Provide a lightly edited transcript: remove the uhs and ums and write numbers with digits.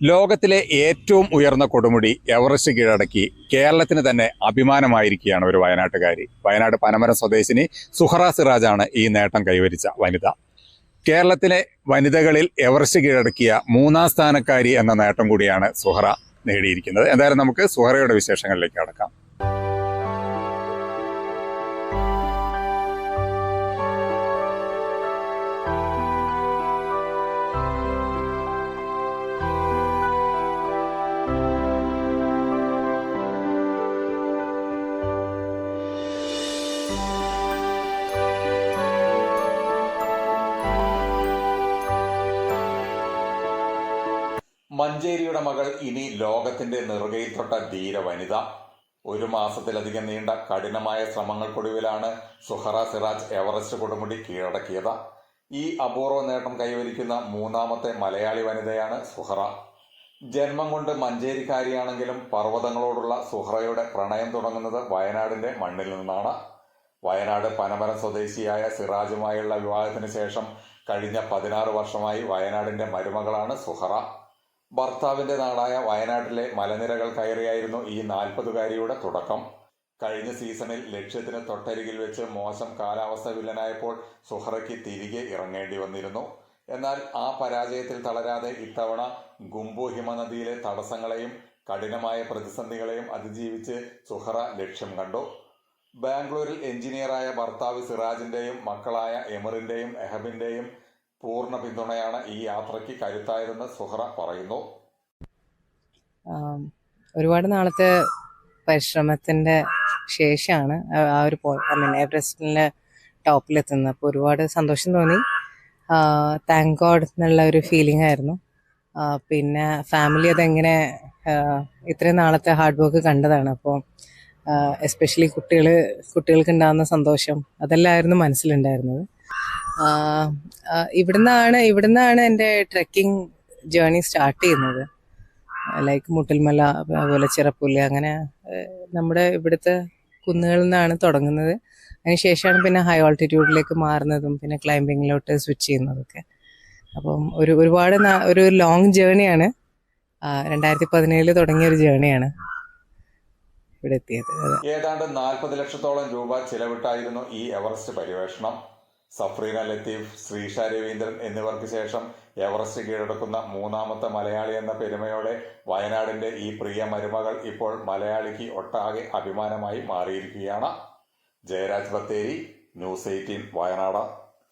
ലോകത്തിലെ ഏറ്റവും ഉയർന്ന കൊടുമുടി എവറസ്റ്റ് കീഴടക്കി കേരളത്തിന് തന്നെ അഭിമാനമായിരിക്കുകയാണ് ഒരു വയനാട്ടുകാരി. വയനാട് പനമരം സ്വദേശിനി സുഹറ സിറാജാണ് ഈ നേട്ടം കൈവരിച്ച വനിത. കേരളത്തിലെ വനിതകളിൽ എവറസ്റ്റ് കീഴടക്കിയ 3-ാം സ്ഥാനക്കാരി എന്ന നേട്ടം കൂടിയാണ് സുഹറ നേടിയിരിക്കുന്നത്. എന്തായാലും നമുക്ക് സുഹറയുടെ വിശേഷങ്ങളിലേക്ക് കടക്കാം. മഞ്ചേരിയുടെ മകൾ ഇനി ലോകത്തിന്റെ നെറുകയിൽ തൊട്ട ധീര വനിത. 1 മാസത്തിലധികം നീണ്ട കഠിനമായ ശ്രമങ്ങൾക്കൊടുവിലാണ് സുഹറ സിറാജ് എവറസ്റ്റ് കൊടുമുടി കീഴടക്കിയത്. ഈ അപൂർവ നേട്ടം കൈവരിക്കുന്ന 3-ാമത്തെ മലയാളി വനിതയാണ് സുഹറ. ജന്മം കൊണ്ട് മഞ്ചേരിക്കാരിയാണെങ്കിലും പർവ്വതങ്ങളോടുള്ള സുഹറയുടെ പ്രണയം തുടങ്ങുന്നത് വയനാടിന്റെ മണ്ണിൽ നിന്നാണ്. വയനാട് പനമരം സ്വദേശിയായ സിറാജുമായുള്ള വിവാഹത്തിന് ശേഷം കഴിഞ്ഞ 16 വർഷമായി വയനാടിന്റെ മരുമകളാണ് സുഹറ. ഭർത്താവിന്റെ നാടായ വയനാട്ടിലെ മലനിരകൾ കയറിയായിരുന്നു ഈ 40-കാരിയുടെ തുടക്കം. കഴിഞ്ഞ സീസണിൽ ലക്ഷ്യത്തിന് തൊട്ടരികിൽ വെച്ച് മോശം കാലാവസ്ഥ വില്ലനായപ്പോൾ സുഹറയ്ക്ക് തിരികെ ഇറങ്ങേണ്ടി വന്നിരുന്നു. എന്നാൽ ആ പരാജയത്തിൽ തളരാതെ ഇത്തവണ ഗുംബു ഹിമനദിയിലെ തടസ്സങ്ങളെയും കഠിനമായ പ്രതിസന്ധികളെയും അതിജീവിച്ച് സുഹറ ലക്ഷ്യം കണ്ടു. ബാംഗ്ലൂരിൽ എഞ്ചിനീയറായ ഭർത്താവ് സിറാജിന്റെയും മക്കളായ എമിറിന്റെയും എഹബിന്റെയും പൂർണ്ണ പിന്തുണയാണ് ഈ യാത്രയ്ക്ക് കരുത്തായതെന്ന് സുഹറ പറയുന്നു. ഒരുപാട് നാളത്തെ പരിശ്രമത്തിന്റെ ശേഷമാണ് ആ ഒരു എവറസ്റ്റിന്റെ ടോപ്പിലെത്തുന്നത്. അപ്പോൾ ഒരുപാട് സന്തോഷം തോന്നി. താങ്ക് ഗോഡ് എന്നുള്ള ഒരു ഫീലിംഗ് ആയിരുന്നു. പിന്നെ ഫാമിലി അതെങ്ങനെ ഇത്രയും നാളത്തെ ഹാർഡ് വർക്ക് കണ്ടതാണ്. അപ്പോൾ എസ്പെഷ്യലി കുട്ടികൾക്ക് ഉണ്ടാകുന്ന സന്തോഷം അതെല്ലാമായിരുന്നു മനസ്സിലുണ്ടായിരുന്നത്. ഇവിടുന്നാണ് എൻ്റെ ട്രെക്കിംഗ് ജേർണി സ്റ്റാർട്ട് ചെയ്യുന്നത്. ലൈക്ക് മുട്ടിൽമല, അതുപോലെ ചിറപ്പുല്ല്, അങ്ങനെ നമ്മുടെ ഇവിടുത്തെ കുന്നുകളിൽ നിന്നാണ് തുടങ്ങുന്നത്. അതിനുശേഷമാണ് പിന്നെ ഹൈ ഓൾട്ടിറ്റ്യൂഡിലേക്ക് മാറുന്നതും പിന്നെ ക്ലൈംബിങ്ങിലോട്ട് സ്വിച്ച് ചെയ്യുന്നതൊക്കെ. അപ്പം ഒരു ലോങ് ജേർണിയാണ്. 2017 തുടങ്ങിയ ഒരു ജേർണിയാണ് ഇവിടെ എത്തിയത്. ഏതാണ്ട് 40 ലക്ഷത്തോളം രൂപ ചിലവിട്ടായിരുന്നു ഈ എവറസ്റ്റ് പര്യവേഷണം. സഫ്രീന ലത്തീഫ്, ശ്രീഷ രവീന്ദ്രൻ എന്നിവർക്ക് ശേഷം എവറസ്റ്റ് കീഴടക്കുന്ന 3-ാമത്തെ മലയാളി എന്ന പെരുമയോടെ വയനാടിന്റെ ഈ പ്രിയ മരുമകൾ ഇപ്പോൾ മലയാളിക്ക് ഒട്ടാകെ അഭിമാനമായി മാറിയിരിക്കുകയാണ്. ജയരാജ് ബത്തേരി, ന്യൂസ് 18 വയനാട്.